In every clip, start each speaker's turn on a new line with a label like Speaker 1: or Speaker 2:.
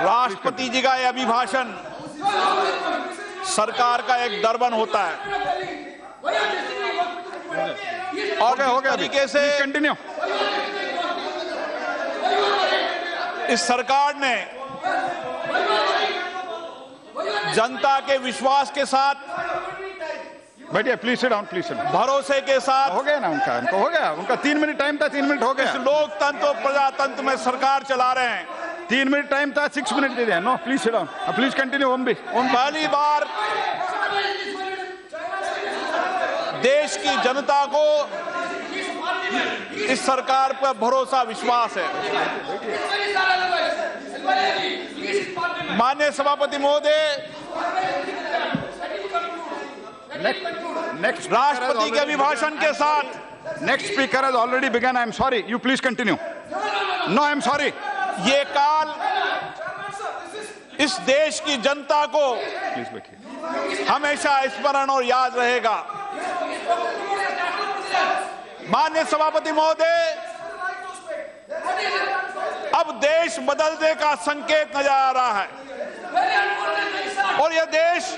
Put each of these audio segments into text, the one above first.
Speaker 1: राष्ट्रपति जी का यह अभिभाषण सरकार का एक दर्पण होता है और
Speaker 2: हो गया
Speaker 1: तरीके से
Speaker 2: कंटिन्यू।
Speaker 1: इस सरकार ने जनता के विश्वास के साथ,
Speaker 2: बैठिए please sit down, please sit down.
Speaker 1: भरोसे के साथ,
Speaker 2: हो गया ना उनका, हो गया उनका 3 मिनट टाइम था, 3 मिनट हो गया।
Speaker 1: इस लोकतंत्र और प्रजातंत्र में सरकार चला रहे हैं।
Speaker 2: 3 मिनट टाइम था, 6 मिनट दे दिया। No please sit down, please continue.
Speaker 1: पहली बार देश की जनता को इस सरकार पर भरोसा विश्वास है। माननीय सभापति महोदय,
Speaker 2: नेक्स्ट
Speaker 1: राष्ट्रपति के अभिभाषण के साथ
Speaker 2: next speaker has already begun. I am sorry, you please continue. No I am sorry.
Speaker 1: ये काल इस देश की जनता को
Speaker 2: प्लीज बैठिए।
Speaker 1: हमेशा स्मरण और याद रहेगा। माननीय सभापति महोदय, अब देश बदलने का संकेत नजर आ रहा है और यह देश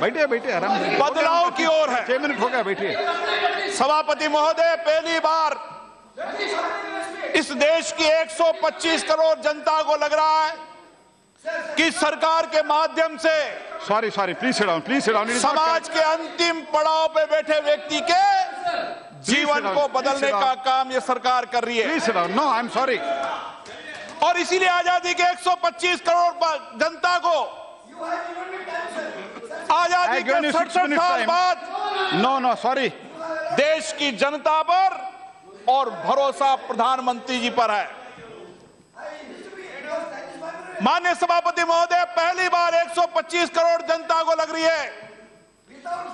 Speaker 2: बैठिए आराम से,
Speaker 1: बदलाव की ओर है।
Speaker 2: 6 मिनट हो गया, बैठिए।
Speaker 1: सभापति महोदय, पहली बार इस देश की 125 करोड़ जनता को लग रहा है कि सरकार के माध्यम से
Speaker 2: सॉरी प्लीज सिट डाउन।
Speaker 1: समाज के अंतिम पड़ाव पे बैठे व्यक्ति के जीवन को बदलने का काम ये सरकार कर रही है।
Speaker 2: Please sit down. No I am sorry.
Speaker 1: और इसीलिए आजादी के 125 करोड़ जनता को आजादी के 67 साल बाद
Speaker 2: नो सॉरी,
Speaker 1: देश की जनता पर और भरोसा प्रधानमंत्री जी पर है। माननीय सभापति महोदय, पहली बार 125 करोड़ जनता को लग रही है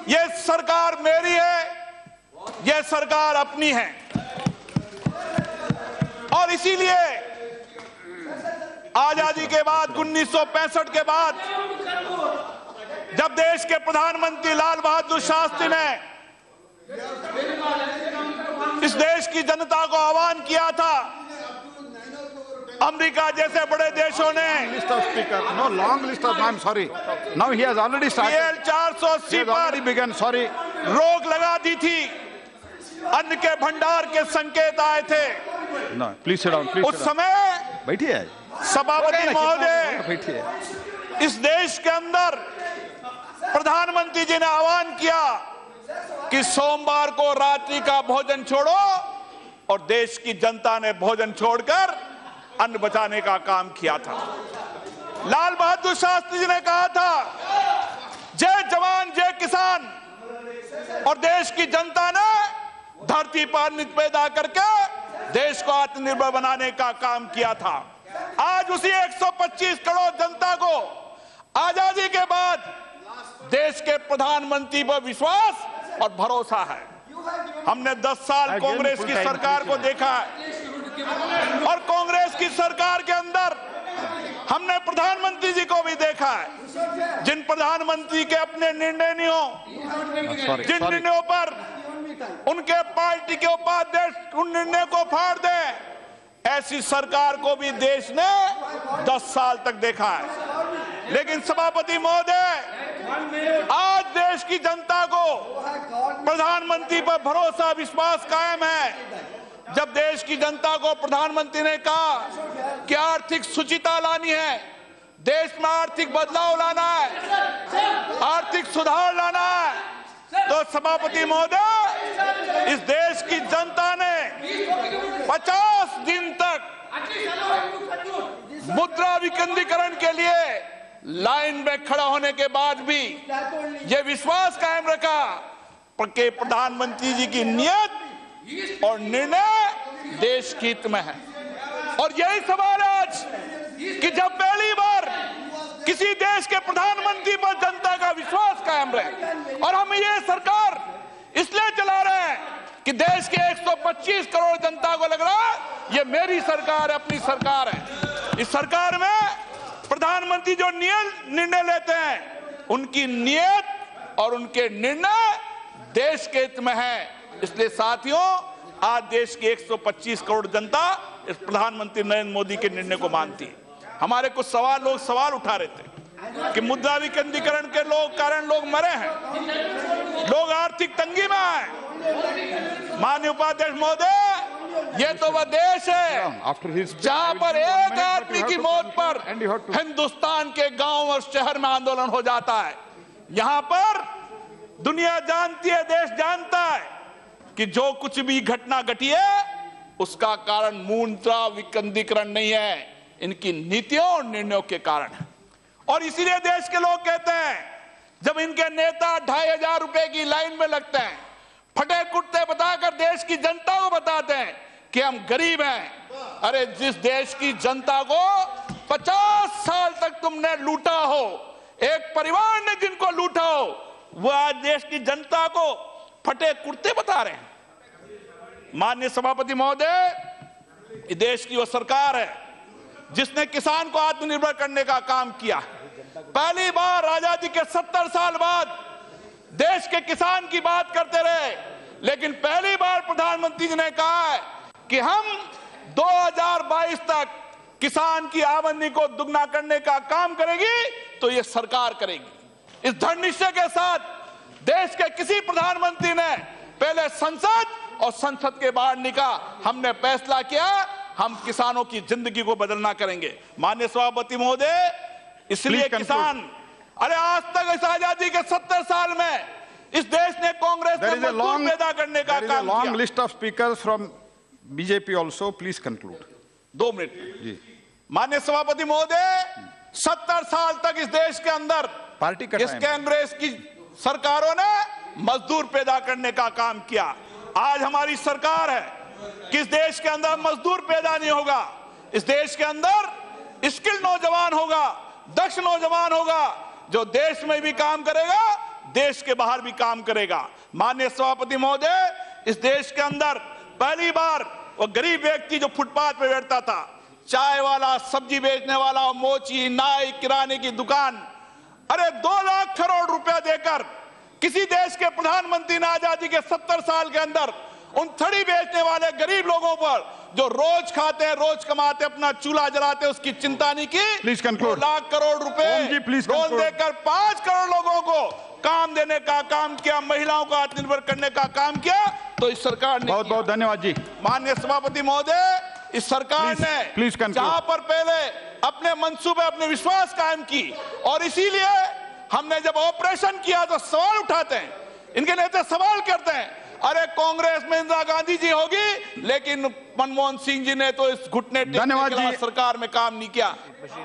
Speaker 1: यह सरकार मेरी है, यह सरकार अपनी है। और इसीलिए आजादी के बाद 1965 के बाद जब देश के प्रधानमंत्री लाल बहादुर शास्त्री ने इस देश की जनता को आह्वान किया था, अमेरिका जैसे बड़े देशों ने
Speaker 2: list of speaker, no long list of, I am sorry. Now he has already started.
Speaker 1: 480 पर
Speaker 2: बिगन, सॉरी।
Speaker 1: रोक लगा दी थी, अन्न के भंडार के संकेत आए थे।
Speaker 2: No please sit down, please.
Speaker 1: उस समय
Speaker 2: बैठिए
Speaker 1: सभापति महोदय,
Speaker 2: बैठिए।
Speaker 1: इस देश के अंदर प्रधानमंत्री जी ने आह्वान किया कि सोमवार को रात्रि का भोजन छोड़ो और देश की जनता ने भोजन छोड़कर अन्न बचाने का काम किया था। लाल बहादुर शास्त्री जी ने कहा था, जय जवान जय किसान, और देश की जनता ने धरती पर अन्न पैदा करके देश को आत्मनिर्भर बनाने का काम किया था। आज उसी 125 करोड़ जनता को आजादी के बाद देश के प्रधानमंत्री पर विश्वास और भरोसा है। हमने 10 साल कांग्रेस की सरकार को देखा है और कांग्रेस की सरकार के अंदर हमने प्रधानमंत्री जी को भी देखा है, जिन प्रधानमंत्री के अपने निर्णय नहीं हो, जिन निर्णयों पर उनके पार्टी के उपाध्यक्ष उन निर्णय को फाड़ दे, ऐसी सरकार को भी देश ने 10 साल तक देखा है। लेकिन सभापति महोदय, आज देश की जनता को प्रधानमंत्री पर भरोसा विश्वास कायम है। जब देश की जनता को प्रधानमंत्री ने कहा कि आर्थिक शुचिता लानी है, देश में आर्थिक बदलाव लाना है, आर्थिक सुधार लाना है, तो सभापति महोदय, इस देश की जनता ने 50 दिन तक मुद्रा विकेंद्रीकरण के लिए लाइन में खड़ा होने के बाद भी यह विश्वास कायम रखा कि प्रधानमंत्री जी की नियत और निर्णय देश के हित में है। और यही सवाल आज कि जब पहली बार किसी देश के प्रधानमंत्री पर जनता का विश्वास कायम रहे, और हम ये सरकार इसलिए चला रहे हैं कि देश के 125 करोड़ जनता को लग रहा है ये मेरी सरकार है, अपनी सरकार है। इस सरकार में प्रधानमंत्री जो निर्णय लेते हैं, उनकी नियत और उनके निर्णय देश के हित में है। इसलिए साथियों, आज देश की 125 करोड़ जनता इस प्रधानमंत्री नरेंद्र मोदी के निर्णय को मानती है। हमारे कुछ लोग सवाल उठा रहे थे कि मुद्रा विकेंद्रीकरण के कारण लोग मरे हैं, लोग आर्थिक तंगी में आए। माननीय उपाध्यक्ष महोदय, ये तो वह देश है जहां पर एक आदमी की मौत पर हिंदुस्तान के गांव और शहर में आंदोलन हो जाता है। यहां पर दुनिया जानती है, देश जानता है कि जो कुछ भी घटना घटी है उसका कारण मुद्रा विकेंद्रीकरण नहीं है, इनकी नीतियों और निर्णयों के कारण है। और इसीलिए देश के लोग कहते हैं, जब इनके नेता 2500 रुपए की लाइन में लगते हैं, फटे कुर्ते बताकर देश की जनता को बताते हैं कि हम गरीब हैं। अरे जिस देश की जनता को 50 साल तक तुमने लूटा हो, एक परिवार ने जिनको लूटा हो, वो आज देश की जनता को फटे कुर्ते बता रहे हैं। माननीय सभापति महोदय, देश की वो सरकार है जिसने किसान को आत्मनिर्भर करने का काम किया। पहली बार आजादी के 70 साल बाद देश के किसान की बात करते रहे, लेकिन पहली बार प्रधानमंत्री जी ने कहा है कि हम 2022 तक किसान की आमदनी को दुगना करने का काम करेगी, तो ये सरकार करेगी। इस दृढ़ निश्चय के साथ देश के किसी प्रधानमंत्री ने पहले संसद और संसद के बाहर निकला, हमने फैसला किया हम किसानों की जिंदगी को बदलना करेंगे। माननीय सभापति महोदय, इसलिए किसान, अरे आज तक इस आजादी के 70 साल में इस देश ने कांग्रेस ने मजदूर पैदा करने का काम किया।
Speaker 2: Long list of speakers from BJP also, please conclude.
Speaker 1: 2 minute ji. माननीय सभापति महोदय, 70 साल तक इस देश के अंदर
Speaker 2: पार्टी
Speaker 1: इस कांग्रेस की सरकारों ने मजदूर पैदा करने का काम किया। आज हमारी सरकार है कि इस देश के अंदर मजदूर पैदा नहीं होगा, इस देश के अंदर स्किल नौजवान होगा, दक्ष नौजवान होगा, जो देश में भी काम करेगा, देश के बाहर भी काम करेगा। माननीय सभापति महोदय, इस देश के अंदर पहली बार वो गरीब व्यक्ति जो फुटपाथ पे बैठता था, चाय वाला, सब्जी बेचने वाला, मोची, नाई, किराने की दुकान, अरे 2 लाख करोड़ रुपया देकर किसी देश के प्रधानमंत्री ने आजादी के 70 साल के अंदर उन थड़ी बेचने वाले गरीब लोगों पर, जो रोज खाते हैं, रोज कमाते, अपना चूल्हा जलाते, उसकी चिंता नहीं की। 2 लाख करोड़ रुपए रोज देकर 5 करोड़ लोगों को काम देने का काम किया, महिलाओं को आत्मनिर्भर करने का काम किया, तो इस सरकार ने।
Speaker 2: बहुत बहुत धन्यवाद जी।
Speaker 1: माननीय सभापति महोदय, इस सरकार ने जहां पर पहले अपने मंसूबे, अपने विश्वास कायम की, और इसीलिए हमने जब ऑपरेशन किया तो सवाल उठाते हैं, इनके नेता सवाल करते हैं, अरे कांग्रेस में इंदिरा गांधी जी होगी, लेकिन मनमोहन सिंह जी ने तो इस घुटने टेकने के बाद सरकार में काम नहीं किया।